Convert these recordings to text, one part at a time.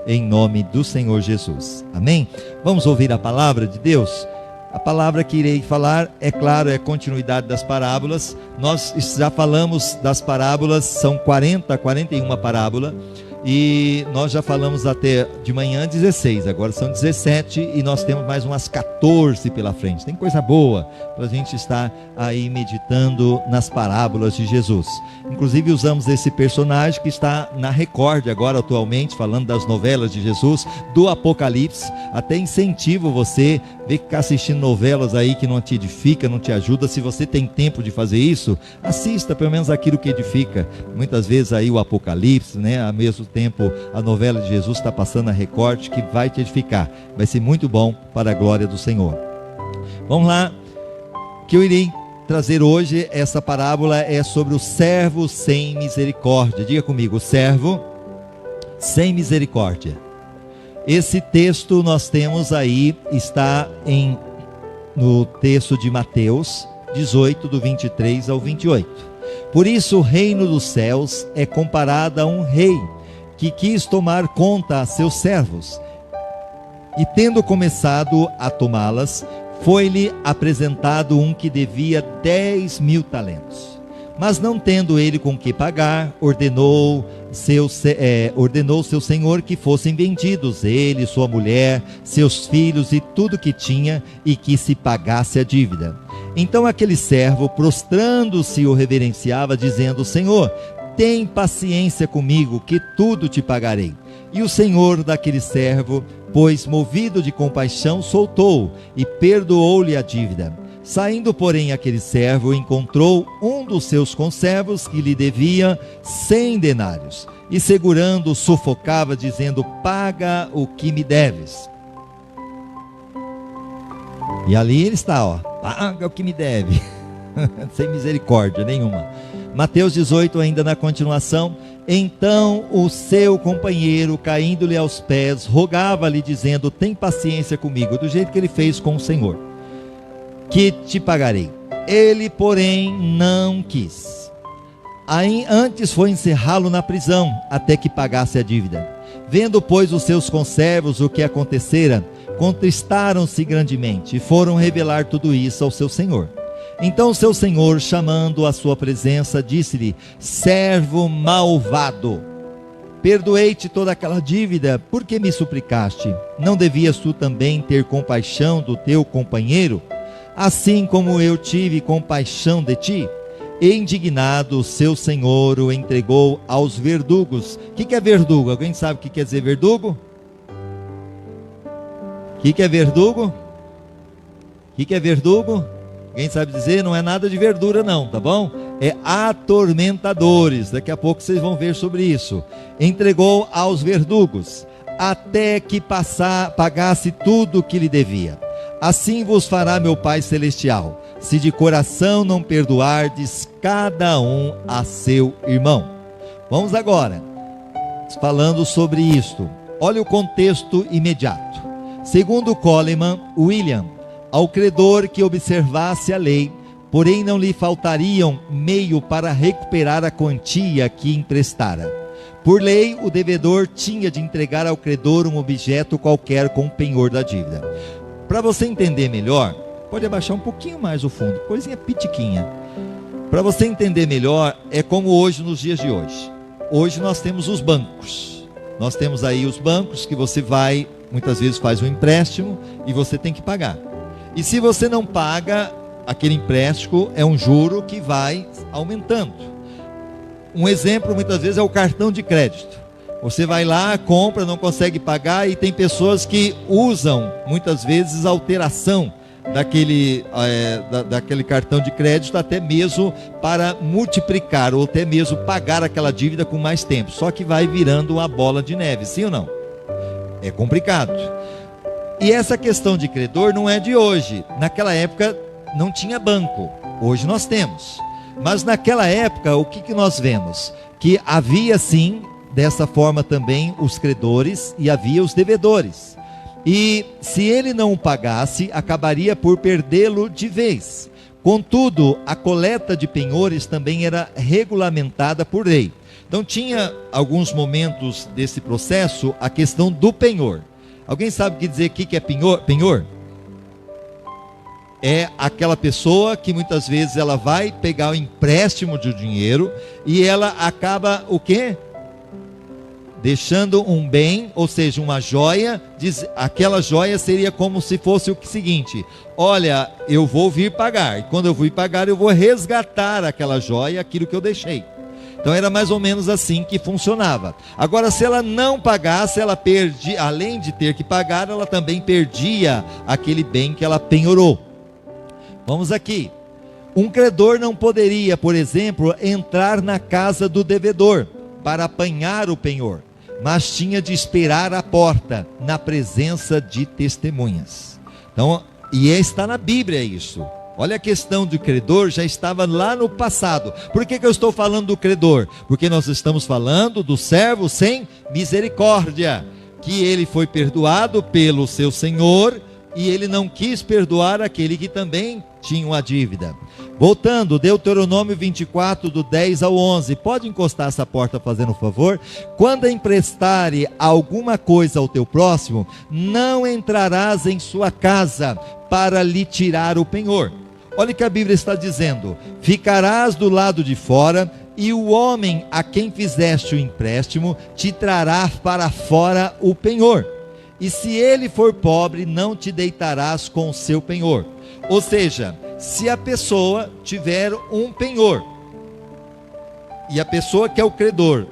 em nome do Senhor Jesus. Amém? Vamos ouvir a palavra de Deus? A palavra que irei falar, é claro, é continuidade das parábolas. Nós já falamos das parábolas, são 41 parábolas, e nós já falamos até de manhã 16, agora são 17, e nós temos mais umas 14 pela frente. Tem coisa boa para a gente estar aí meditando nas parábolas de Jesus. Inclusive usamos esse personagem que está na Record agora atualmente, falando das novelas de Jesus, do Apocalipse. Até incentivo você ver que ficar assistindo novelas aí que não te edifica, não te ajuda. Se você tem tempo de fazer isso, assista pelo menos aquilo que edifica. Muitas vezes aí o Apocalipse, né? Ao mesmo tempo a novela de Jesus está passando na Record, que vai te edificar. Vai ser muito bom para a glória do Senhor. Vamos lá, que eu irei trazer hoje. Essa parábola é sobre o servo sem misericórdia. Diga comigo, o servo sem misericórdia. Esse texto nós temos aí, está no texto de Mateus 18, do 23 ao 28. Por isso o reino dos céus é comparado a um rei que quis tomar conta a seus servos, e tendo começado a tomá-las, foi-lhe apresentado um que devia 10.000 talentos. Mas não tendo ele com que pagar, ordenou seu senhor que fossem vendidos, ele, sua mulher, seus filhos e tudo que tinha, e que se pagasse a dívida. Então aquele servo, prostrando-se, o reverenciava, dizendo: Senhor, tem paciência comigo, que tudo te pagarei. E o senhor daquele servo, pois movido de compaixão, soltou e perdoou-lhe a dívida. Saindo, porém, aquele servo encontrou um dos seus conservos que lhe devia 100 denários, e segurando, sufocava, dizendo: paga o que me deves. E ali ele está, paga o que me deve, sem misericórdia nenhuma. Mateus 18, ainda na continuação. Então o seu companheiro, caindo-lhe aos pés, rogava-lhe, dizendo: tem paciência comigo, do jeito que ele fez com o Senhor, que te pagarei. Ele, porém, não quis. Antes foi encerrá-lo na prisão, até que pagasse a dívida. Vendo, pois, os seus conservos o que acontecera, contristaram-se grandemente, e foram revelar tudo isso ao seu senhor. Então seu senhor, chamando-o à sua presença, disse-lhe: servo malvado, perdoei-te toda aquela dívida, por que me suplicaste? Não devias tu também ter compaixão do teu companheiro, assim como eu tive compaixão de ti? E indignado, seu senhor o entregou aos verdugos. O que é verdugo? Alguém sabe o que quer dizer verdugo? O que é verdugo? O que é verdugo? Alguém sabe dizer? Não é nada de verdura não, tá bom? É atormentadores. Daqui a pouco vocês vão ver sobre isso. Entregou aos verdugos, até que pagasse tudo o que lhe devia. Assim vos fará meu Pai Celestial, se de coração não perdoardes cada um a seu irmão. Vamos agora, falando sobre isto. Olha o contexto imediato. Segundo Coleman William, ao credor que observasse a lei, porém não lhe faltariam meio para recuperar a quantia que emprestara. Por lei, o devedor tinha de entregar ao credor um objeto qualquer com o penhor da dívida. Para você entender melhor, pode abaixar um pouquinho mais o fundo, coisinha pitiquinha. Para você entender melhor, é como hoje, nos dias de hoje. Hoje nós temos os bancos. Nós temos aí os bancos que você vai, muitas vezes faz um empréstimo e você tem que pagar. E se você não paga, aquele empréstimo é um juro que vai aumentando. Um exemplo, muitas vezes, é o cartão de crédito. Você vai lá, compra, não consegue pagar, e tem pessoas que usam, muitas vezes, a alteração daquele cartão de crédito, até mesmo para multiplicar, ou até mesmo pagar aquela dívida com mais tempo. Só que vai virando uma bola de neve, sim ou não? É complicado. E essa questão de credor não é de hoje. Naquela época não tinha banco, hoje nós temos. Mas naquela época, o que nós vemos? Que havia sim, dessa forma também, os credores e havia os devedores. E se ele não o pagasse, acabaria por perdê-lo de vez. Contudo, a coleta de penhores também era regulamentada por lei. Então tinha alguns momentos desse processo a questão do penhor. Alguém sabe o que dizer aqui que é penhor? Penhor é aquela pessoa que muitas vezes ela vai pegar o empréstimo de dinheiro e ela acaba o quê? Deixando um bem, ou seja, uma joia. Aquela joia seria como se fosse o seguinte: olha, eu vou vir pagar, e quando eu vir pagar eu vou resgatar aquela joia, aquilo que eu deixei. Então era mais ou menos assim que funcionava. Agora, se ela não pagasse, ela perdia, além de ter que pagar, ela também perdia aquele bem que ela penhorou. Vamos aqui. Um credor não poderia, por exemplo, entrar na casa do devedor para apanhar o penhor, mas tinha de esperar à porta, na presença de testemunhas. Então, e está na Bíblia isso. Olha, a questão do credor já estava lá no passado. Por que eu estou falando do credor? Porque nós estamos falando do servo sem misericórdia, que ele foi perdoado pelo seu senhor e ele não quis perdoar aquele que também tinha uma dívida. Voltando, Deuteronômio 24, do 10 ao 11. Pode encostar essa porta fazendo um favor? Quando emprestares alguma coisa ao teu próximo, não entrarás em sua casa para lhe tirar o penhor. Olha o que a Bíblia está dizendo: ficarás do lado de fora, e o homem a quem fizeste o empréstimo te trará para fora o penhor. E se ele for pobre, não te deitarás com o seu penhor. Ou seja, se a pessoa tiver um penhor, e a pessoa que é o credor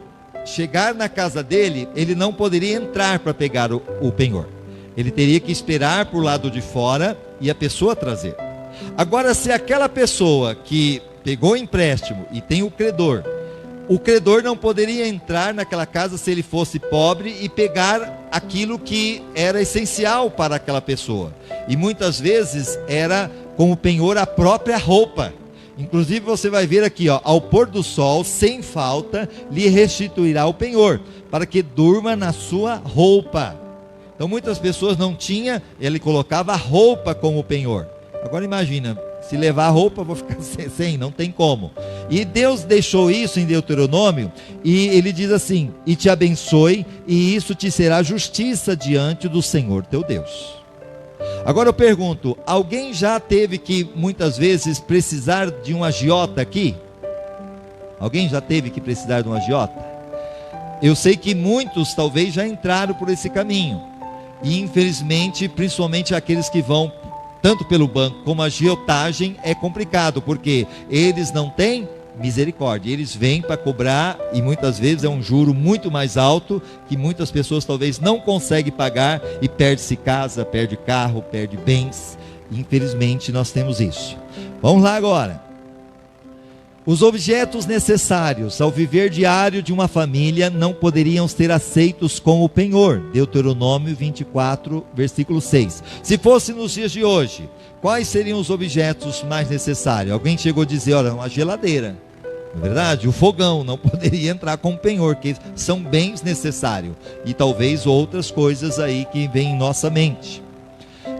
chegar na casa dele, ele não poderia entrar para pegar o penhor. Ele teria que esperar por lado de fora e a pessoa trazer. Agora, se aquela pessoa que pegou o empréstimo e tem o credor não poderia entrar naquela casa se ele fosse pobre e pegar aquilo que era essencial para aquela pessoa. E muitas vezes era como penhor a própria roupa. Inclusive você vai ver aqui, ó, ao pôr do sol, sem falta, lhe restituirá o penhor, para que durma na sua roupa. Então muitas pessoas não tinham, ele colocava a roupa como penhor. Agora imagina, se levar a roupa, vou ficar sem, não tem como. E Deus deixou isso em Deuteronômio, e ele diz assim: e te abençoe, e isso te será justiça diante do Senhor teu Deus. Agora eu pergunto, alguém já teve que muitas vezes precisar de um agiota aqui? Alguém já teve que precisar de um agiota? Eu sei que muitos talvez já entraram por esse caminho, e infelizmente, principalmente aqueles que vão tanto pelo banco como a agiotagem, é complicado, porque eles não têm misericórdia, eles vêm para cobrar, e muitas vezes é um juro muito mais alto, que muitas pessoas talvez não conseguem pagar, e perde-se casa, perde carro, perde bens. Infelizmente nós temos isso. Vamos lá agora. Os objetos necessários ao viver diário de uma família não poderiam ser aceitos como penhor. Deuteronômio 24, versículo 6. Se fosse nos dias de hoje, quais seriam os objetos mais necessários? Alguém chegou a dizer, olha, uma geladeira. Na verdade, o fogão não poderia entrar como penhor, que são bens necessários. E talvez outras coisas aí que vêm em nossa mente.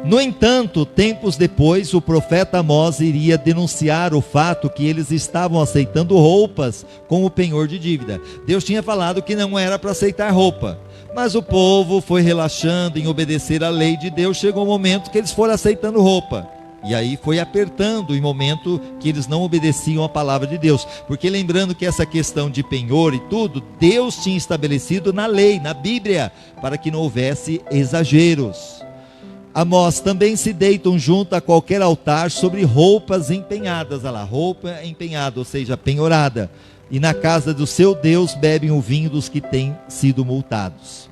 No entanto, tempos depois, o profeta Amós iria denunciar o fato que eles estavam aceitando roupas como penhor de dívida. Deus tinha falado que não era para aceitar roupa, mas o povo foi relaxando em obedecer à lei de Deus. Chegou um momento que eles foram aceitando roupa, e aí foi apertando o momento que eles não obedeciam à palavra de Deus. Porque lembrando que essa questão de penhor e tudo, Deus tinha estabelecido na lei, na Bíblia, para que não houvesse exageros. Amós: também se deitam junto a qualquer altar sobre roupas empenhadas. Olha lá, roupa empenhada, ou seja, penhorada. E na casa do seu Deus bebem o vinho dos que têm sido multados.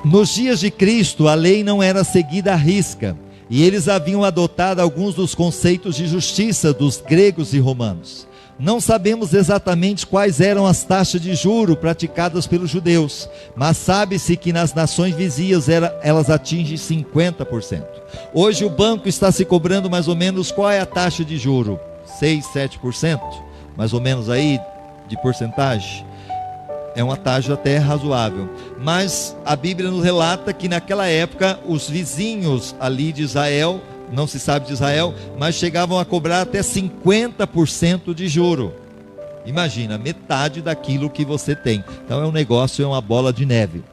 Nos dias de Cristo, a lei não era seguida à risca, e eles haviam adotado alguns dos conceitos de justiça dos gregos e romanos. Não sabemos exatamente quais eram as taxas de juro praticadas pelos judeus, mas sabe-se que nas nações vizinhas elas atingem 50%. Hoje o banco está se cobrando mais ou menos, qual é a taxa de juro? 6, 7%? Mais ou menos aí de porcentagem? É uma taxa até razoável. Mas a Bíblia nos relata que naquela época os vizinhos ali de Israel não se sabe de Israel, mas chegavam a cobrar até 50% de juro. Imagina, metade daquilo que você tem. Então é um negócio, é uma bola de neve.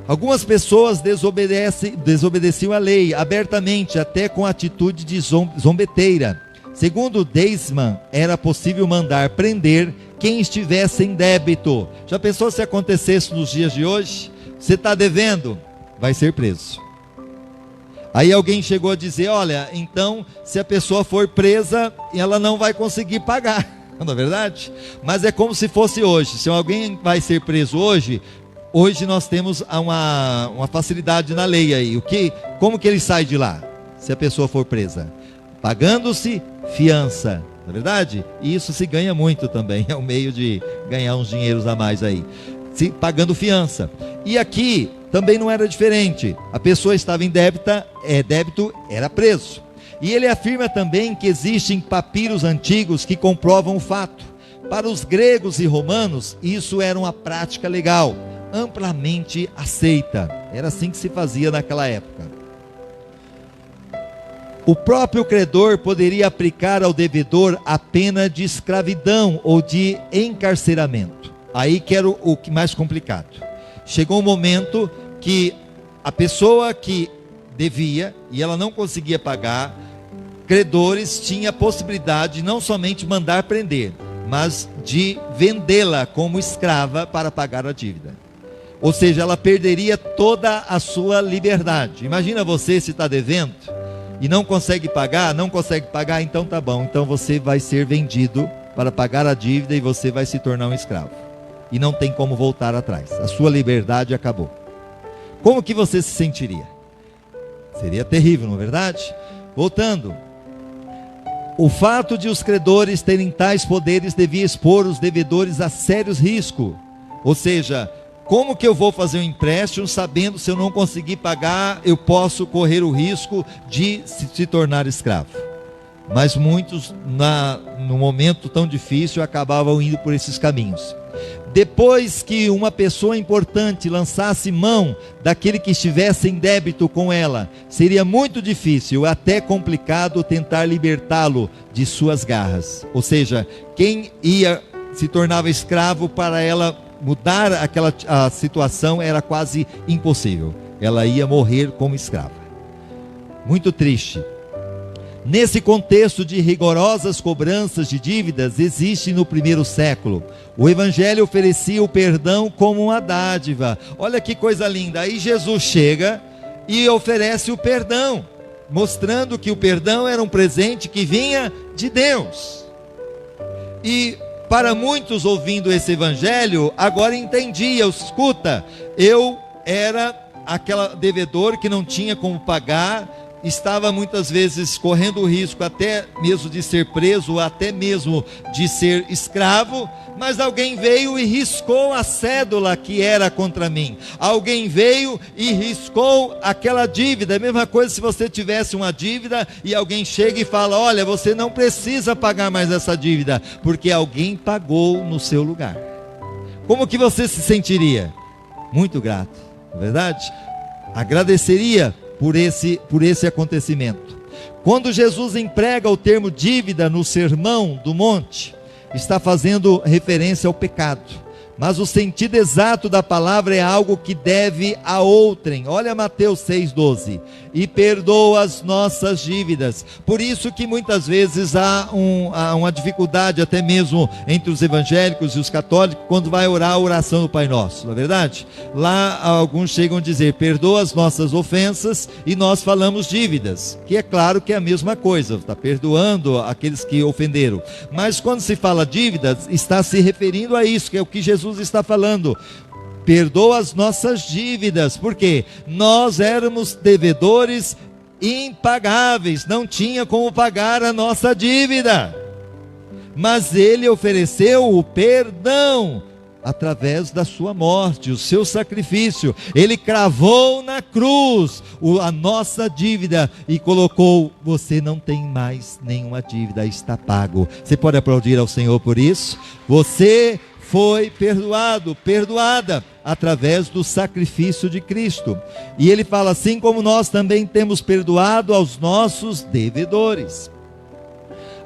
Algumas pessoas desobedeciam a lei abertamente, até com atitude de zombeteira. Segundo Deisman, era possível mandar prender quem estivesse em débito. Já pensou se acontecesse nos dias de hoje? Você está devendo? Vai ser preso. Aí alguém chegou a dizer, olha, então se a pessoa for presa, ela não vai conseguir pagar. Não é verdade? Mas é como se fosse hoje. Se alguém vai ser preso hoje nós temos uma facilidade na lei aí. Como que ele sai de lá? Se a pessoa for presa? Pagando-se fiança, não é verdade? E isso se ganha muito também, é um meio de ganhar uns dinheiros a mais aí. Pagando fiança. E aqui também não era diferente. A pessoa estava em débito, era preso. E ele afirma também que existem papiros antigos que comprovam o fato. Para os gregos e romanos, isso era uma prática legal, amplamente aceita. Era assim que se fazia naquela época. O próprio credor poderia aplicar ao devedor a pena de escravidão ou de encarceramento. Aí que era o mais complicado. Chegou um momento que a pessoa que devia e ela não conseguia pagar, credores tinham a possibilidade de não somente mandar prender, mas de vendê-la como escrava para pagar a dívida. Ou seja, ela perderia toda a sua liberdade. Imagina você se está devendo e não consegue pagar, então tá bom, então você vai ser vendido para pagar a dívida e você vai se tornar um escravo. E não tem como voltar atrás, a sua liberdade acabou. Como que você se sentiria? Seria terrível, não é verdade? Voltando, o fato de os credores terem tais poderes devia expor os devedores a sérios riscos. Ou seja, como que eu vou fazer um empréstimo sabendo se eu não conseguir pagar, eu posso correr o risco de se tornar escravo? Mas muitos, no momento tão difícil, acabavam indo por esses caminhos. Depois que uma pessoa importante lançasse mão daquele que estivesse em débito com ela, seria muito difícil, até complicado, tentar libertá-lo de suas garras. Ou seja, quem se tornava escravo, para ela mudar a situação era quase impossível. Ela ia morrer como escrava. Muito triste. Nesse contexto de rigorosas cobranças de dívidas, existe no primeiro século. O Evangelho oferecia o perdão como uma dádiva. Olha que coisa linda. Aí Jesus chega e oferece o perdão, mostrando que o perdão era um presente que vinha de Deus. E para muitos ouvindo esse Evangelho, agora entendia, escuta, eu era aquele devedor que não tinha como pagar, estava muitas vezes correndo o risco até mesmo de ser preso, até mesmo de ser escravo, mas alguém veio e riscou a cédula que era contra mim. Alguém veio e riscou aquela dívida. A mesma coisa se você tivesse uma dívida e alguém chega e fala, olha, você não precisa pagar mais essa dívida, porque alguém pagou no seu lugar. Como que você se sentiria? Muito grato, não é verdade? Agradeceria por esse acontecimento. Quando Jesus emprega o termo dívida no Sermão do Monte, está fazendo referência ao pecado, mas o sentido exato da palavra é algo que deve a outrem. Olha Mateus 6,12, e perdoa as nossas dívidas. Por isso que muitas vezes há uma dificuldade até mesmo entre os evangélicos e os católicos, quando vai orar a oração do Pai Nosso, não é verdade? Lá alguns chegam a dizer, perdoa as nossas ofensas, e nós falamos dívidas, que é claro que é a mesma coisa, está perdoando aqueles que ofenderam. Mas quando se fala dívidas, está se referindo a isso, que é o que Jesus está falando. Perdoa as nossas dívidas, porque nós éramos devedores impagáveis, não tinha como pagar a nossa dívida, mas Ele ofereceu o perdão através da sua morte, o seu sacrifício. Ele cravou na cruz a nossa dívida e colocou, você não tem mais nenhuma dívida, está pago. Você pode aplaudir ao Senhor por isso? Você foi perdoado, perdoada, através do sacrifício de Cristo. E ele fala, assim como nós também temos perdoado aos nossos devedores.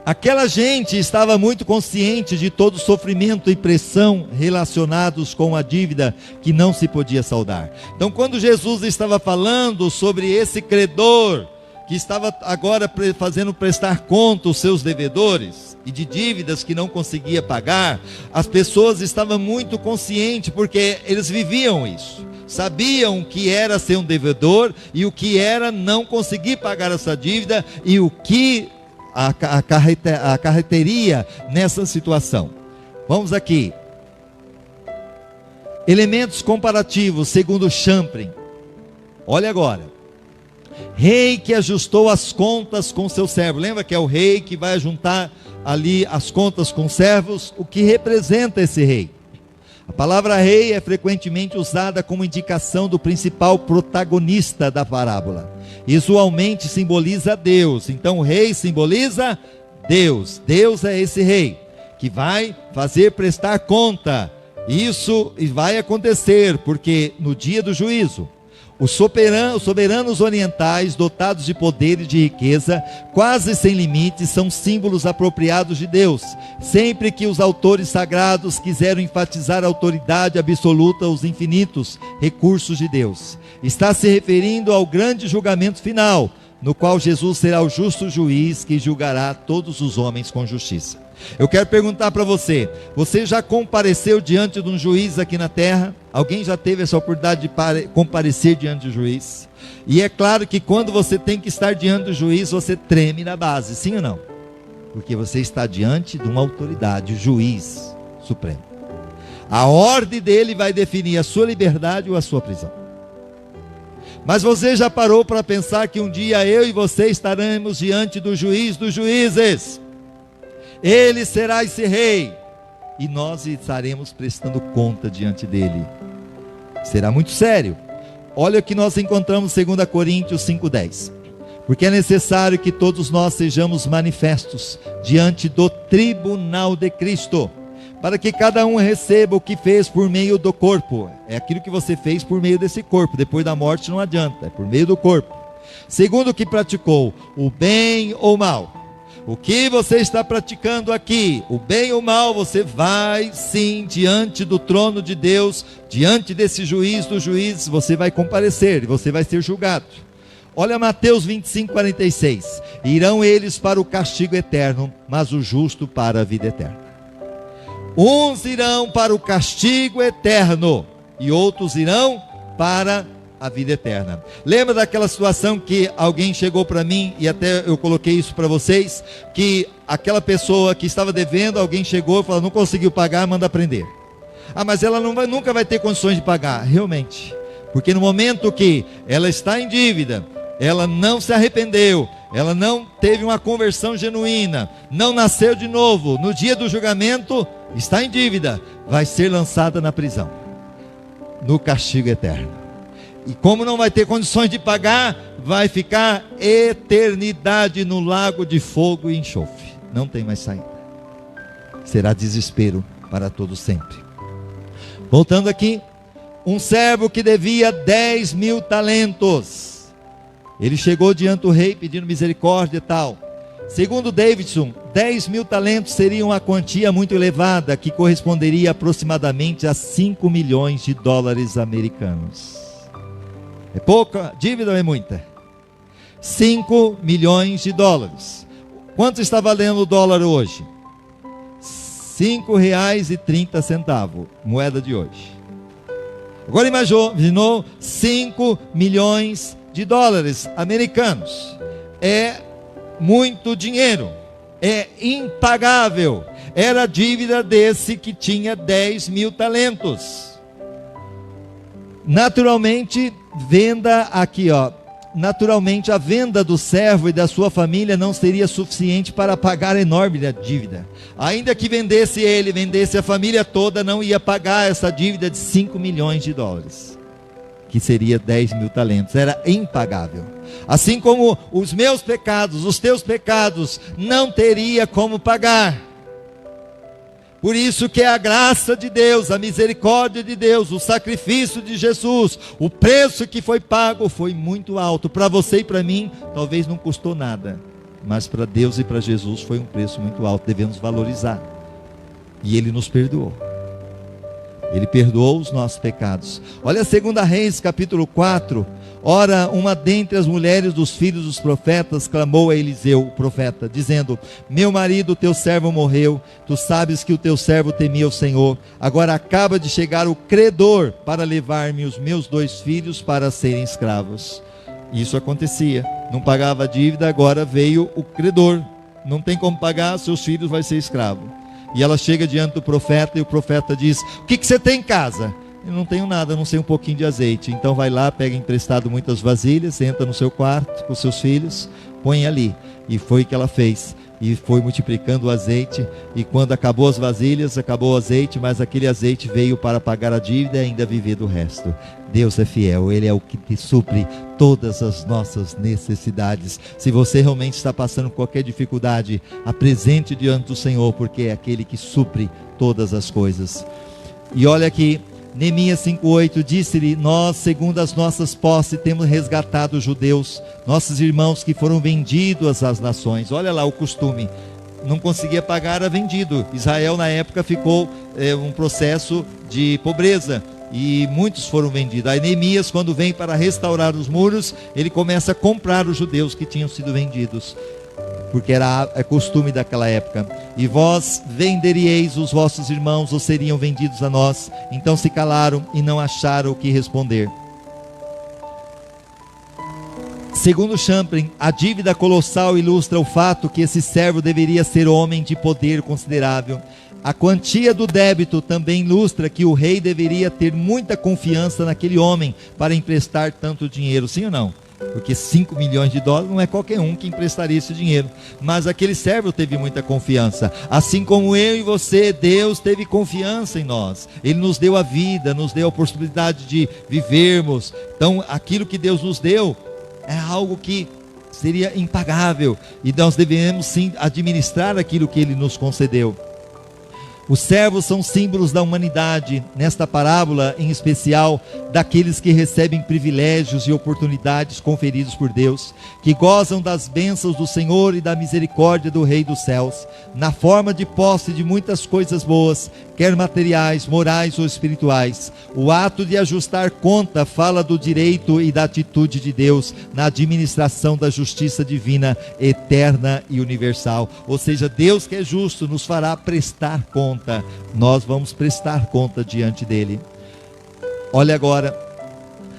Aquela gente estava muito consciente de todo o sofrimento e pressão relacionados com a dívida que não se podia saldar. Então, quando Jesus estava falando sobre esse credor, que estava agora fazendo prestar conta aos seus devedores, e de dívidas que não conseguia pagar, as pessoas estavam muito conscientes, porque eles viviam isso. Sabiam o que era ser um devedor, e o que era não conseguir pagar essa dívida, e o que acarretaria nessa situação. Vamos aqui. Elementos comparativos, segundo Champlin. Olha agora. Rei que ajustou as contas com seu servo. Lembra que é o rei que vai juntar ali as contas com os servos? O que representa esse rei? A palavra rei é frequentemente usada como indicação do principal protagonista da parábola. Usualmente simboliza Deus. Então o rei simboliza Deus. Deus é esse rei que vai fazer prestar conta. Isso vai acontecer porque no dia do juízo, os soberanos orientais, dotados de poder e de riqueza, quase sem limites, são símbolos apropriados de Deus. Sempre que os autores sagrados quiseram enfatizar a autoridade absoluta, os infinitos recursos de Deus, está se referindo ao grande julgamento final, no qual Jesus será o justo juiz que julgará todos os homens com justiça. Eu quero perguntar para você, você já compareceu diante de um juiz aqui na terra? Alguém já teve essa oportunidade de comparecer diante do juiz? E é claro que quando você tem que estar diante do juiz, você treme na base, sim ou não? Porque você está diante de uma autoridade, o juiz supremo. A ordem dele vai definir a sua liberdade ou a sua prisão. Mas você já parou para pensar que um dia eu e você estaremos diante do juiz dos juízes? Ele será esse rei, e nós estaremos prestando conta diante dele. Será muito sério. Olha o que nós encontramos em 2 Coríntios 5:10. Porque é necessário que todos nós sejamos manifestos diante do tribunal de Cristo, para que cada um receba o que fez por meio do corpo. É aquilo que você fez por meio desse corpo. Depois da morte não adianta, é por meio do corpo. Segundo o que praticou, o bem ou mal. O que você está praticando aqui, o bem ou mal, você vai sim diante do trono de Deus, diante desse juiz dos juízes, você vai comparecer, você vai ser julgado. Olha Mateus 25:46. Irão eles para o castigo eterno, mas o justo para a vida eterna. Uns irão para o castigo eterno, e outros irão para a vida eterna. Lembra daquela situação que alguém chegou para mim, e até eu coloquei isso para vocês, que aquela pessoa que estava devendo, alguém chegou e falou, não conseguiu pagar, manda prender. Mas ela nunca vai ter condições de pagar. Realmente, porque no momento que ela está em dívida, ela não se arrependeu, ela não teve uma conversão genuína, não nasceu de novo, no dia do julgamento, está em dívida, vai ser lançada na prisão, no castigo eterno. E como não vai ter condições de pagar, vai ficar eternidade no lago de fogo e enxofre. Não tem mais saída. Será desespero para todo sempre. Voltando aqui, um servo que devia 10.000 talentos. Ele chegou diante do rei pedindo misericórdia e tal. Segundo Davidson, 10.000 talentos seria uma quantia muito elevada, que corresponderia aproximadamente a 5 milhões de dólares americanos. É pouca dívida ou é muita? 5 milhões de dólares. Quanto está valendo o dólar hoje? R$5,30, moeda de hoje. Agora imaginou 5 milhões de dólares americanos. É muito dinheiro. É impagável. Era a dívida desse que tinha 10.000 talentos. Naturalmente, naturalmente a venda do servo e da sua família não seria suficiente para pagar a enorme dívida. Ainda que vendesse a família toda, não ia pagar essa dívida de 5 milhões de dólares, que seria 10.000 talentos, era impagável. Assim como os meus pecados, os teus pecados, não teria como pagar. Por isso que é a graça de Deus, a misericórdia de Deus, o sacrifício de Jesus, o preço que foi pago foi muito alto. Para você e para mim, talvez não custou nada, mas para Deus e para Jesus foi um preço muito alto, devemos valorizar. E Ele nos perdoou. Ele perdoou os nossos pecados. Olha 2 Reis capítulo 4. Ora, uma dentre as mulheres dos filhos dos profetas clamou a Eliseu, o profeta, dizendo: meu marido, teu servo, morreu. Tu sabes que o teu servo temia o Senhor. Agora acaba de chegar o credor para levar-me os meus 2 filhos para serem escravos. Isso acontecia. Não pagava a dívida, agora veio o credor. Não tem como pagar, seus filhos vão ser escravos. E ela chega diante do profeta e o profeta diz: o que você tem em casa? Eu não tenho nada, a não sei um pouquinho de azeite. Então vai lá, pega emprestado muitas vasilhas, entra no seu quarto com seus filhos, põe ali. E foi o que ela fez. E foi multiplicando o azeite. E quando acabou as vasilhas, acabou o azeite, mas aquele azeite veio para pagar a dívida e ainda viver do resto. Deus é fiel, Ele é o que te supre todas as nossas necessidades. Se você realmente está passando por qualquer dificuldade, apresente diante do Senhor, porque é aquele que supre todas as coisas. E olha aqui, Neemias 5,8, disse-lhe: nós, segundo as nossas posses, temos resgatado os judeus, nossos irmãos que foram vendidos às nações. Olha lá o costume, não conseguia pagar, era vendido. Israel na época ficou um processo de pobreza, e muitos foram vendidos. Aí Neemias, quando vem para restaurar os muros, ele começa a comprar os judeus que tinham sido vendidos, porque era costume daquela época. E vós venderíeis os vossos irmãos, ou seriam vendidos a nós? Então se calaram e não acharam o que responder. Segundo Champlin, a dívida colossal ilustra o fato que esse servo deveria ser homem de poder considerável. A quantia do débito também ilustra que o rei deveria ter muita confiança naquele homem para emprestar tanto dinheiro, sim ou não? Porque 5 milhões de dólares não é qualquer um que emprestaria esse dinheiro. Mas aquele servo teve muita confiança. Assim como eu e você, Deus teve confiança em nós. Ele nos deu a vida, nos deu a possibilidade de vivermos. Então aquilo que Deus nos deu é algo que seria impagável. E nós devemos sim administrar aquilo que Ele nos concedeu. Os servos são símbolos da humanidade, nesta parábola em especial, daqueles que recebem privilégios e oportunidades conferidos por Deus, que gozam das bênçãos do Senhor e da misericórdia do Rei dos céus, na forma de posse de muitas coisas boas, quer materiais, morais ou espirituais. O ato de ajustar conta fala do direito e da atitude de Deus na administração da justiça divina, eterna e universal. Ou seja, Deus que é justo nos fará prestar conta. Nós vamos prestar conta diante dele. Olha agora,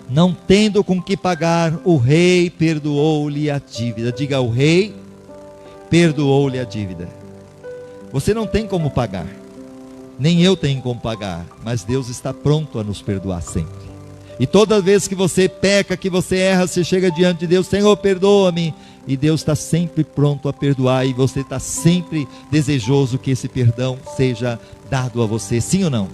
não tendo com que pagar, o rei perdoou-lhe a dívida. Diga: o rei perdoou-lhe a dívida. Você não tem como pagar, nem eu tenho como pagar, mas Deus está pronto a nos perdoar sempre. E toda vez que você peca, que você erra, você chega diante de Deus: Senhor, perdoa-me. E Deus está sempre pronto a perdoar, e você está sempre desejoso que esse perdão seja dado a você, sim ou não?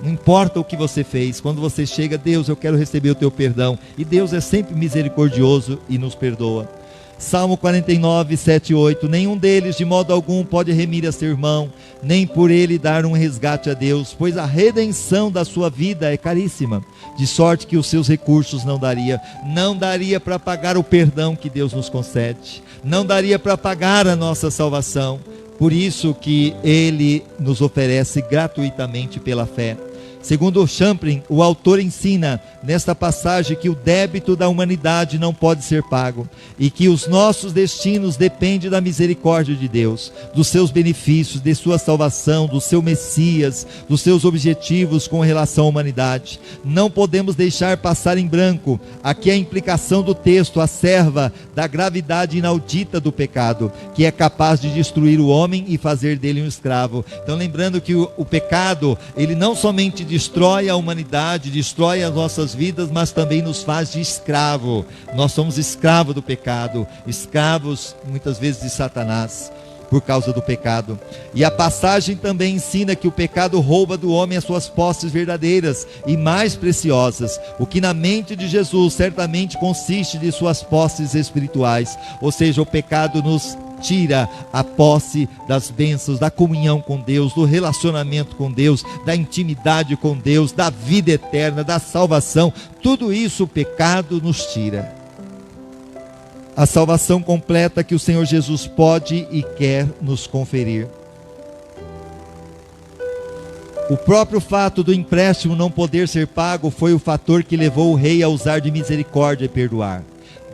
Não importa o que você fez, quando você chega: Deus, eu quero receber o teu perdão. E Deus é sempre misericordioso e nos perdoa. Salmo 49, 7 e 8, nenhum deles de modo algum pode remir a seu irmão, nem por ele dar um resgate a Deus, pois a redenção da sua vida é caríssima, de sorte que os seus recursos não daria para pagar o perdão que Deus nos concede, não daria para pagar a nossa salvação. Por isso que Ele nos oferece gratuitamente pela fé. Segundo Champlin, o autor ensina nesta passagem que o débito da humanidade não pode ser pago, e que os nossos destinos dependem da misericórdia de Deus, dos seus benefícios, de sua salvação, do seu Messias, dos seus objetivos com relação à humanidade. Não podemos deixar passar em branco aqui a implicação do texto acerva da gravidade inaudita do pecado, que é capaz de destruir o homem e fazer dele um escravo. Então, lembrando que o pecado, ele não somente destrói a humanidade, destrói as nossas vidas, mas também nos faz de escravo. Nós somos escravos do pecado, escravos muitas vezes de Satanás, por causa do pecado. E a passagem também ensina que o pecado rouba do homem as suas posses verdadeiras e mais preciosas, o que na mente de Jesus certamente consiste de suas posses espirituais. Ou seja, o pecado nos tira a posse das bênçãos, da comunhão com Deus, do relacionamento com Deus, da intimidade com Deus, da vida eterna, da salvação. Tudo isso o pecado nos tira. A salvação completa que o Senhor Jesus pode e quer nos conferir. O próprio fato do empréstimo não poder ser pago foi o fator que levou o rei a usar de misericórdia e perdoar.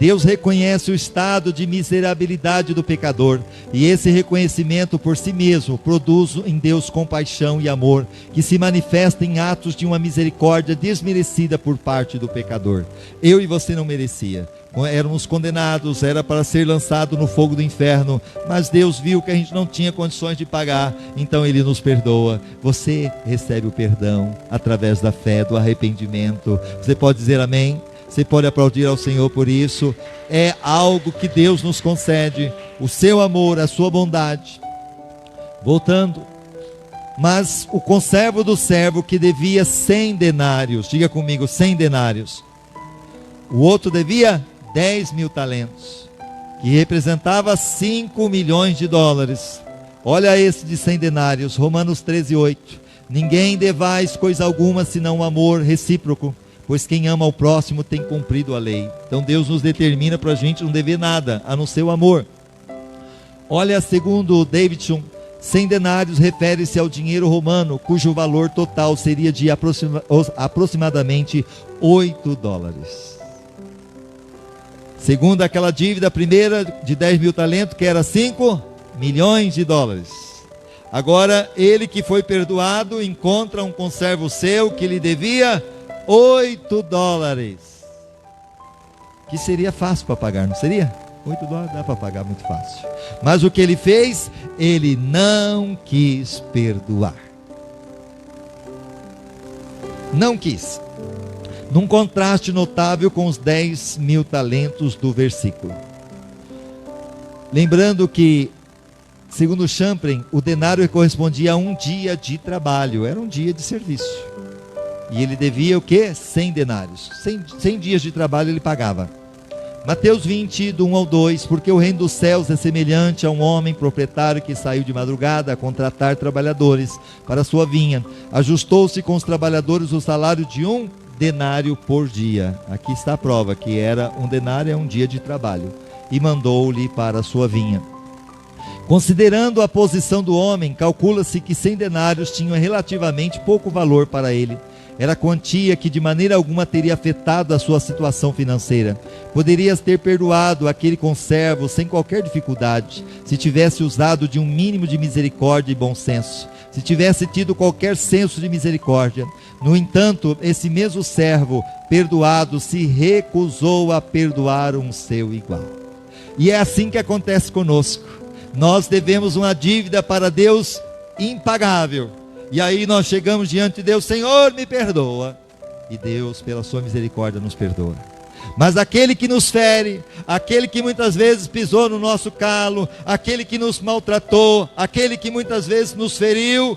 Deus reconhece o estado de miserabilidade do pecador, e esse reconhecimento por si mesmo produz em Deus compaixão e amor, que se manifesta em atos de uma misericórdia desmerecida por parte do pecador. Eu e você não merecia. Éramos condenados, era para ser lançado no fogo do inferno, mas Deus viu que a gente não tinha condições de pagar, então Ele nos perdoa. Você recebe o perdão através da fé, do arrependimento. Você pode dizer amém? Você pode aplaudir ao Senhor por isso. É algo que Deus nos concede, o seu amor, a sua bondade. Voltando, mas o conservo do servo que devia 100 denários, diga comigo, 100 denários. O outro devia 10 mil talentos, que representava 5 milhões de dólares. Olha esse de 100 denários, Romanos 13:8. Ninguém devais coisa alguma senão o amor recíproco, pois quem ama ao próximo tem cumprido a lei. Então Deus nos determina para a gente não dever nada, a não ser o amor. Olha, segundo Davidson, 100 denários refere-se ao dinheiro romano, cujo valor total seria de aproximadamente 8 dólares. Segundo aquela dívida primeira de 10 mil talentos, que era 5 milhões de dólares. Agora, ele que foi perdoado, encontra um conservo seu que lhe devia 8 dólares. Que seria fácil para pagar, não seria? 8 dólares dá para pagar muito fácil. Mas o que ele fez? Ele não quis perdoar. Não quis. Num contraste notável com os 10 mil talentos do versículo. Lembrando que, segundo Champlin, o denário correspondia a um dia de trabalho, era um dia de serviço. E ele devia o quê? 100 denários. 100 dias de trabalho ele pagava. Mateus 20, do 1 ao 2, porque o reino dos céus é semelhante a um homem proprietário que saiu de madrugada a contratar trabalhadores para a sua vinha. Ajustou-se com os trabalhadores o salário de um denário por dia. Aqui está a prova, que era um denário, é um dia de trabalho. E mandou-lhe para a sua vinha. Considerando a posição do homem, calcula-se que 100 denários tinham relativamente pouco valor para ele. Era quantia que de maneira alguma teria afetado a sua situação financeira. Poderias ter perdoado aquele conservo sem qualquer dificuldade, se tivesse usado de um mínimo de misericórdia e bom senso, se tivesse tido qualquer senso de misericórdia. No entanto, esse mesmo servo perdoado se recusou a perdoar um seu igual. E é assim que acontece conosco. Nós devemos uma dívida para Deus impagável. E aí nós chegamos diante de Deus: Senhor, me perdoa. E Deus, pela sua misericórdia, nos perdoa. Mas aquele que nos fere, aquele que muitas vezes pisou no nosso calo, aquele que nos maltratou, aquele que muitas vezes nos feriu,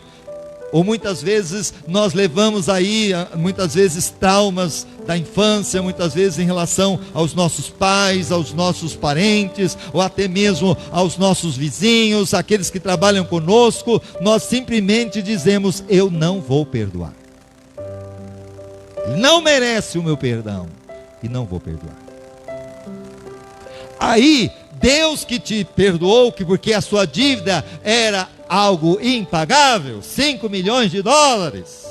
ou muitas vezes nós levamos aí, muitas vezes traumas da infância, muitas vezes em relação aos nossos pais, aos nossos parentes, ou até mesmo aos nossos vizinhos, aqueles que trabalham conosco, nós simplesmente dizemos: eu não vou perdoar. Ele não merece o meu perdão, e não vou perdoar. Aí, Deus que te perdoou, porque a sua dívida era algo impagável, 5 milhões de dólares.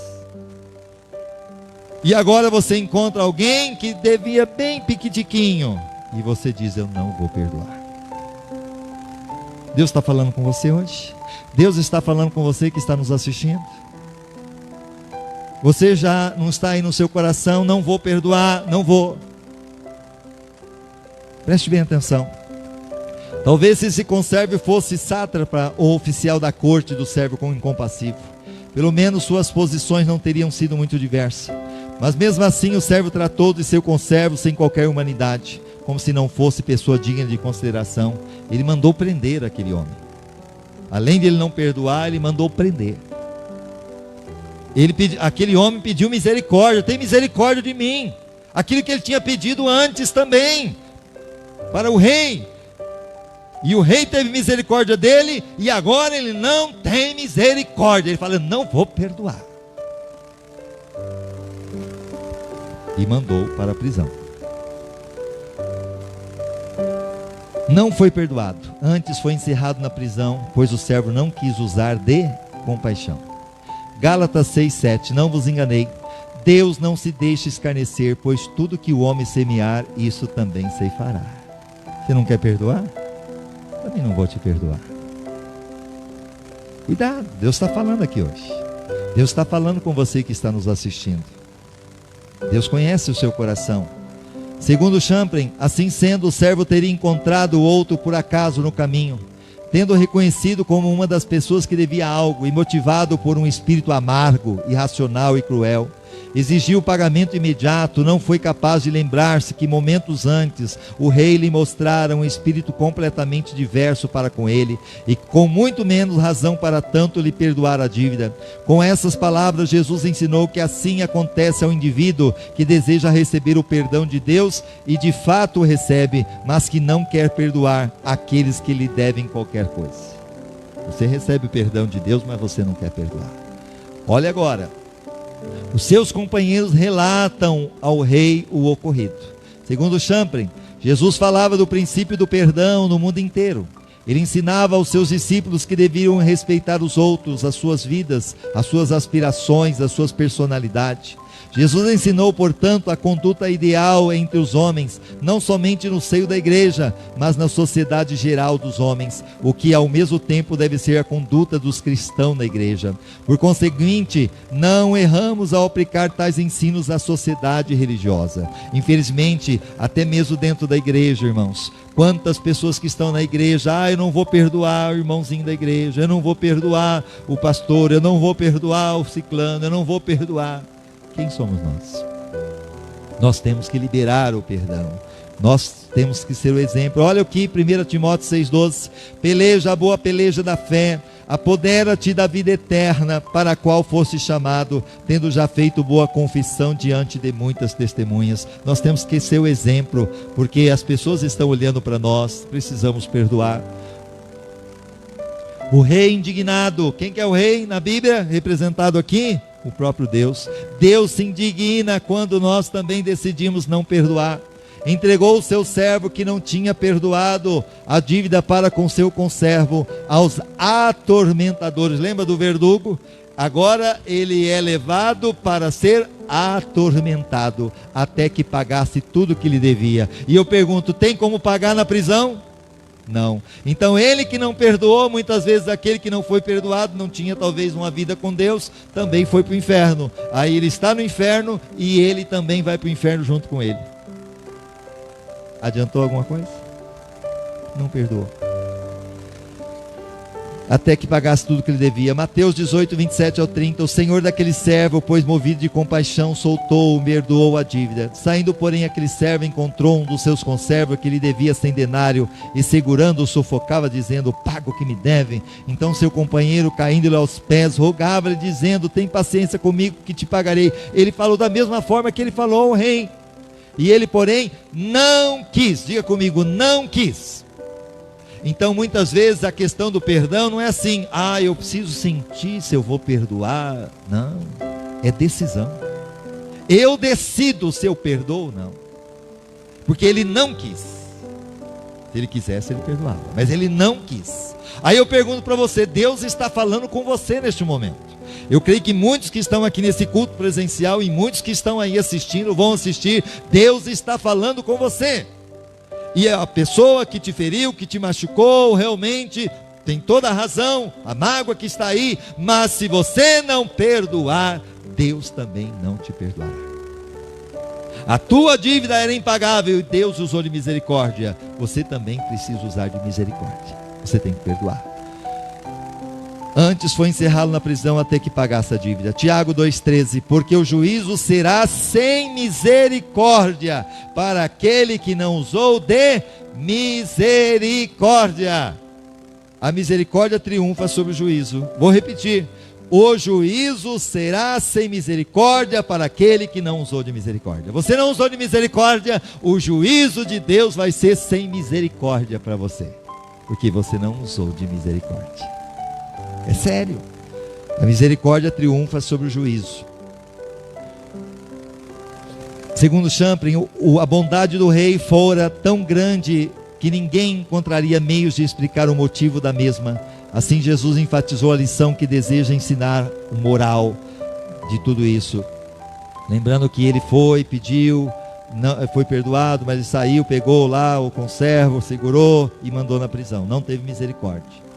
E agora você encontra alguém que devia bem piquitiquinho, e você diz: eu não vou perdoar. Deus está falando com você hoje? Deus está falando com você que está nos assistindo? Você já não está aí no seu coração: não vou perdoar, não vou. Preste bem atenção. Talvez se esse conservo fosse sátrapa ou oficial da corte do servo com incompassivo, pelo menos suas posições não teriam sido muito diversas. Mas mesmo assim o servo tratou de seu conservo sem qualquer humanidade, como se não fosse pessoa digna de consideração. Ele mandou prender aquele homem. Além de ele não perdoar, ele mandou prender. Aquele homem pediu misericórdia: tem misericórdia de mim. Aquilo que ele tinha pedido antes também, para o rei. E o rei teve misericórdia dele, e agora ele não tem misericórdia. Ele fala: não vou perdoar. E mandou para a prisão. Não foi perdoado, antes foi encerrado na prisão, pois o servo não quis usar de compaixão. Gálatas 6:7, não vos enganei, Deus não se deixa escarnecer, pois tudo que o homem semear, isso também ceifará. Você não quer perdoar? Também não vou te perdoar. Cuidado, Deus está falando aqui hoje. Deus está falando com você que está nos assistindo. Deus conhece o seu coração. Segundo Champlin, assim sendo, o servo teria encontrado outro por acaso no caminho, tendo reconhecido como uma das pessoas que devia algo, e motivado por um espírito amargo, irracional e cruel, exigiu o pagamento imediato. Não foi capaz de lembrar-se que momentos antes o rei lhe mostrara um espírito completamente diverso para com ele, e com muito menos razão para tanto lhe perdoar a dívida. Com essas palavras, Jesus ensinou que assim acontece ao indivíduo que deseja receber o perdão de Deus e de fato o recebe, mas que não quer perdoar aqueles que lhe devem qualquer coisa. Você recebe o perdão de Deus, mas você não quer perdoar. Olha agora, os seus companheiros relatam ao rei o ocorrido. Segundo Champlin, Jesus falava do princípio do perdão no mundo inteiro. Ele ensinava aos seus discípulos que deviam respeitar os outros, as suas vidas, as suas aspirações, as suas personalidades. Jesus ensinou, portanto, a conduta ideal entre os homens, não somente no seio da igreja, mas na sociedade geral dos homens, o que ao mesmo tempo deve ser a conduta dos cristãos na igreja. Por conseguinte, não erramos ao aplicar tais ensinos à sociedade religiosa. Infelizmente, até mesmo dentro da igreja, irmãos, quantas pessoas que estão na igreja: eu não vou perdoar o irmãozinho da igreja, eu não vou perdoar o pastor, eu não vou perdoar o ciclano, eu não vou perdoar. Quem somos nós? Nós temos que liberar o perdão. Nós temos que ser o exemplo. Olha aqui, 1 Timóteo 6,12. Peleja a boa peleja da fé, apodera-te da vida eterna, para a qual foste chamado, tendo já feito boa confissão diante de muitas testemunhas. Nós temos que ser o exemplo, porque as pessoas estão olhando para nós. Precisamos perdoar. O rei indignado. Quem que é o rei na Bíblia? Representado aqui? O próprio Deus. Deus se indigna quando nós também decidimos não perdoar. Entregou o seu servo que não tinha perdoado a dívida para com seu conservo aos atormentadores. Lembra do verdugo? Agora ele é levado para ser atormentado até que pagasse tudo que lhe devia. E eu pergunto: tem como pagar na prisão? Não. Então ele que não perdoou, muitas vezes aquele que não foi perdoado, não tinha talvez uma vida com Deus, também foi para o inferno. Aí ele está no inferno e ele também vai para o inferno junto com ele. Adiantou alguma coisa? Não perdoou. Até que pagasse tudo que ele devia. Mateus 18, 27 ao 30. O senhor daquele servo, pois movido de compaixão, soltou-o, perdoou a dívida. Saindo, porém, aquele servo encontrou um dos seus conservos que lhe devia 100 denários, e segurando-o, sufocava, dizendo: paga o que me devem. Então seu companheiro, caindo-lhe aos pés, rogava-lhe, dizendo: tem paciência comigo que te pagarei. Ele falou da mesma forma que ele falou ao rei. E ele, porém, não quis. Diga comigo: não quis. Então muitas vezes a questão do perdão não é assim: eu preciso sentir se eu vou perdoar. Não, é decisão. Eu decido se eu perdoo ou não. Porque ele não quis. Se ele quisesse, ele perdoava, mas ele não quis. Aí eu pergunto para você: Deus está falando com você neste momento. Eu creio que muitos que estão aqui nesse culto presencial e muitos que estão aí assistindo, vão assistir, Deus está falando com você. E a pessoa que te feriu, que te machucou, realmente tem toda a razão, a mágoa que está aí. Mas se você não perdoar, Deus também não te perdoará. A tua dívida era impagável e Deus usou de misericórdia. Você também precisa usar de misericórdia. Você tem que perdoar. Antes foi encerrá-lo na prisão até que pagasse a dívida. Tiago 2,13. Porque o juízo será sem misericórdia para aquele que não usou de misericórdia. A misericórdia triunfa sobre o juízo. Vou repetir: o juízo será sem misericórdia para aquele que não usou de misericórdia. Você não usou de misericórdia, o juízo de Deus vai ser sem misericórdia para você. Porque você não usou de misericórdia. É sério. A misericórdia triunfa sobre o juízo. Segundo Champlin, a bondade do rei fora tão grande que ninguém encontraria meios de explicar o motivo da mesma. Assim, Jesus enfatizou a lição que deseja ensinar, o moral de tudo isso. Lembrando que ele foi, pediu, não, foi perdoado, mas ele saiu, pegou lá o conservo, segurou e mandou na prisão. Não teve misericórdia.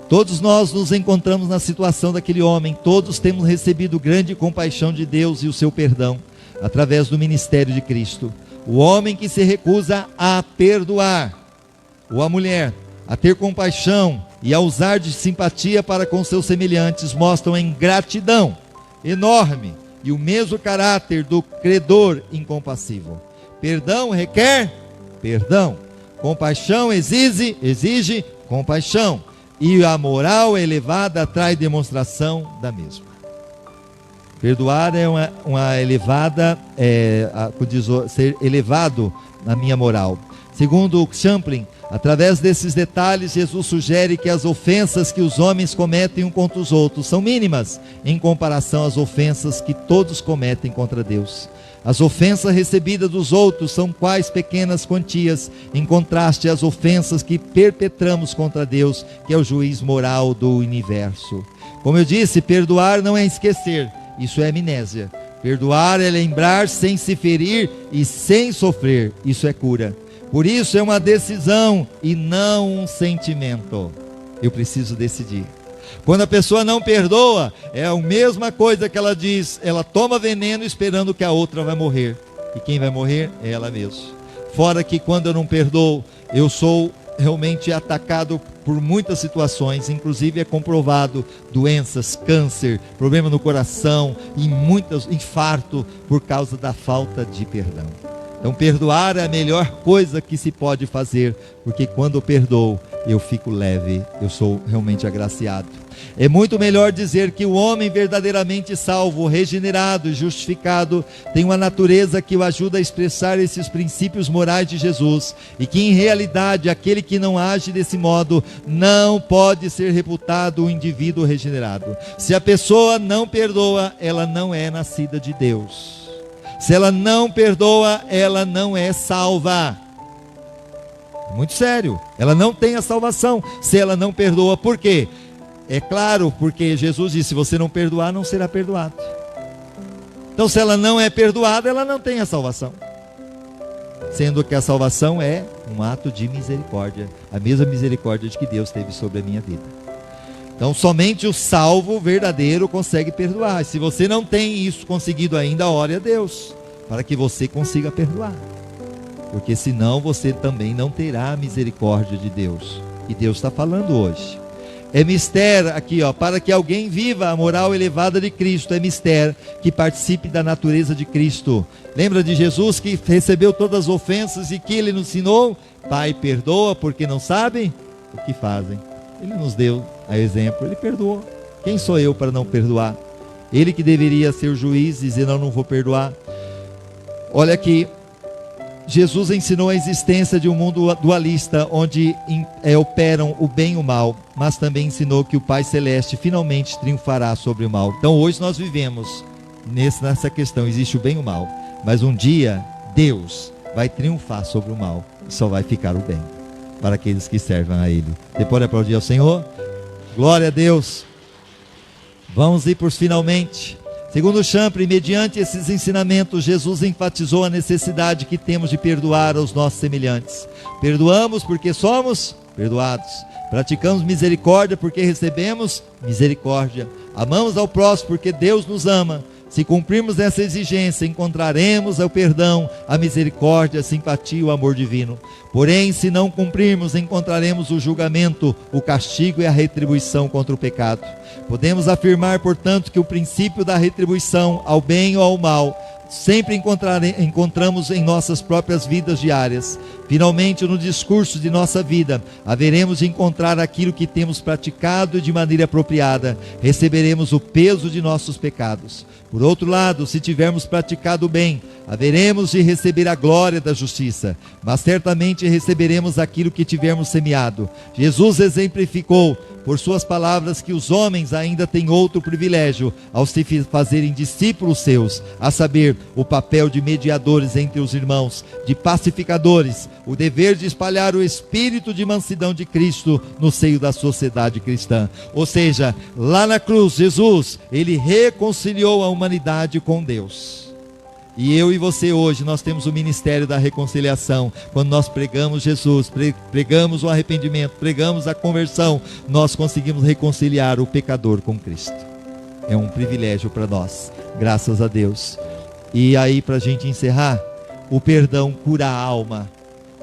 Todos nós nos encontramos na situação daquele homem. Todos temos recebido grande compaixão de Deus e o seu perdão através do ministério de Cristo. O homem que se recusa a perdoar, ou a mulher, a ter compaixão e a usar de simpatia para com seus semelhantes, mostram a ingratidão enorme e o mesmo caráter do credor incompassível. Perdão requer perdão. Compaixão exige compaixão. E a moral elevada traz demonstração da mesma. Perdoar é uma elevada, ser elevado na minha moral. Segundo Champlin, através desses detalhes, Jesus sugere que as ofensas que os homens cometem um contra os outros são mínimas em comparação às ofensas que todos cometem contra Deus. As ofensas recebidas dos outros são quais pequenas quantias, em contraste às ofensas que perpetramos contra Deus, que é o juiz moral do universo. Como eu disse, perdoar não é esquecer, isso é amnésia. Perdoar é lembrar sem se ferir e sem sofrer, isso é cura. Por isso é uma decisão e não um sentimento. Eu preciso decidir. Quando a pessoa não perdoa, é a mesma coisa que ela diz, ela toma veneno esperando que a outra vai morrer. E quem vai morrer é ela mesma. Fora que quando eu não perdoo, eu sou realmente atacado por muitas situações, inclusive é comprovado doenças, câncer, problema no coração e muitos infarto por causa da falta de perdão. Então perdoar é a melhor coisa que se pode fazer, porque quando eu perdoo, eu fico leve, eu sou realmente agraciado. É muito melhor dizer que o homem verdadeiramente salvo, regenerado e justificado tem uma natureza que o ajuda a expressar esses princípios morais de Jesus, e que em realidade aquele que não age desse modo não pode ser reputado um indivíduo regenerado. Se a pessoa não perdoa, ela não é nascida de Deus. Se ela não perdoa, ela não é salva. Muito sério, ela não tem a salvação se ela não perdoa. Por quê? É claro, porque Jesus disse, se você não perdoar, não será perdoado. Então se ela não é perdoada, ela não tem a salvação. Sendo que a salvação é um ato de misericórdia, a mesma misericórdia de que Deus teve sobre a minha vida. Então somente o salvo verdadeiro consegue perdoar. E se você não tem isso conseguido ainda, ore a Deus para que você consiga perdoar, porque senão você também não terá a misericórdia de Deus. E Deus está falando hoje. É mister aqui, para que alguém viva a moral elevada de Cristo, é mister que participe da natureza de Cristo. Lembra de Jesus que recebeu todas as ofensas e que ele nos ensinou? Pai, perdoa porque não sabem o que fazem. Ele nos deu a exemplo, ele perdoou. Quem sou eu para não perdoar? Ele que deveria ser o juiz, dizer não vou perdoar. Olha aqui, Jesus ensinou a existência de um mundo dualista, onde operam o bem e o mal, mas também ensinou que o Pai Celeste finalmente triunfará sobre o mal. Então hoje nós vivemos nessa questão, existe o bem e o mal, mas um dia Deus vai triunfar sobre o mal, e só vai ficar o bem, para aqueles que servem a Ele. Você pode aplaudir ao Senhor? Glória a Deus. Vamos ir para os finalmente. Segundo Champlin, mediante esses ensinamentos, Jesus enfatizou a necessidade que temos de perdoar aos nossos semelhantes. Perdoamos porque somos perdoados. Praticamos misericórdia porque recebemos misericórdia. Amamos ao próximo porque Deus nos ama. Se cumprirmos essa exigência, encontraremos o perdão, a misericórdia, a simpatia e o amor divino. Porém, se não cumprirmos, encontraremos o julgamento, o castigo e a retribuição contra o pecado. Podemos afirmar, portanto, que o princípio da retribuição ao bem ou ao mal sempre encontramos em nossas próprias vidas diárias. Finalmente, no discurso de nossa vida, haveremos de encontrar aquilo que temos praticado de maneira apropriada. Receberemos o peso de nossos pecados. Por outro lado, se tivermos praticado o bem, haveremos de receber a glória da justiça, mas certamente receberemos aquilo que tivermos semeado. Jesus exemplificou por suas palavras que os homens ainda têm outro privilégio ao se fazerem discípulos seus, a saber, o papel de mediadores entre os irmãos, de pacificadores, o dever de espalhar o espírito de mansidão de Cristo no seio da sociedade cristã. Ou seja, lá na cruz, Jesus, ele reconciliou a humanidade com Deus. E eu e você hoje, nós temos o ministério da reconciliação. Quando nós pregamos Jesus, pregamos o arrependimento, pregamos a conversão, nós conseguimos reconciliar o pecador com Cristo. É um privilégio para nós, graças a Deus. E aí, para a gente encerrar, o perdão cura a alma,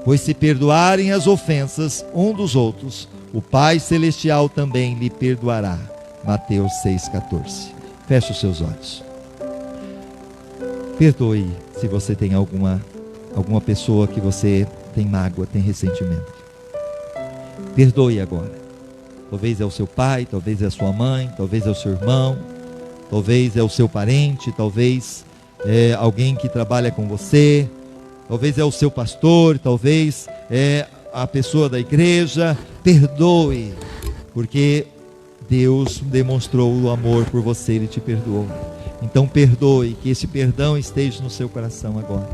pois se perdoarem as ofensas um dos outros, o Pai Celestial também lhe perdoará. Mateus 6,14. Feche os seus olhos. Perdoe se você tem alguma pessoa que você tem mágoa, tem ressentimento. Perdoe agora. Talvez é o seu pai, talvez é a sua mãe, talvez é o seu irmão, talvez é o seu parente, talvez é alguém que trabalha com você, talvez é o seu pastor, talvez é a pessoa da igreja. Perdoe, porque Deus demonstrou o amor por você, Ele te perdoou. Então perdoe, que esse perdão esteja no seu coração agora.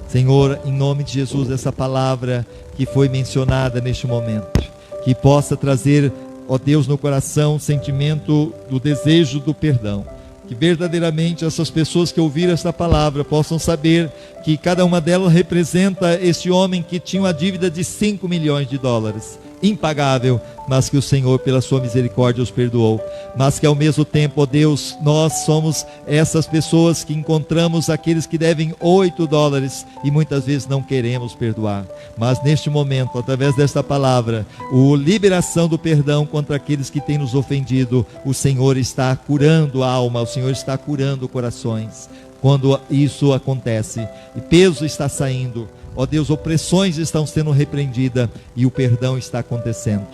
Senhor, em nome de Jesus, essa palavra que foi mencionada neste momento, que possa trazer, ó Deus, no coração o sentimento do desejo do perdão. Que verdadeiramente essas pessoas que ouviram esta palavra possam saber que cada uma delas representa esse homem que tinha uma dívida de 5 milhões de dólares, impagável, mas que o Senhor pela sua misericórdia os perdoou. Mas que ao mesmo tempo, ó Deus, nós somos essas pessoas que encontramos aqueles que devem 8 dólares e muitas vezes não queremos perdoar. Mas neste momento, através desta palavra, a liberação do perdão contra aqueles que têm nos ofendido, o Senhor está curando a alma, o Senhor está curando corações. Quando isso acontece e peso está saindo, ó Deus, opressões estão sendo repreendidas e o perdão está acontecendo,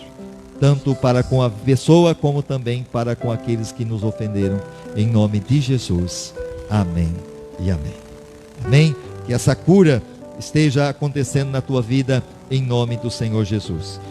tanto para com a pessoa como também para com aqueles que nos ofenderam, em nome de Jesus, amém e amém. Amém? Que essa cura esteja acontecendo na tua vida, em nome do Senhor Jesus.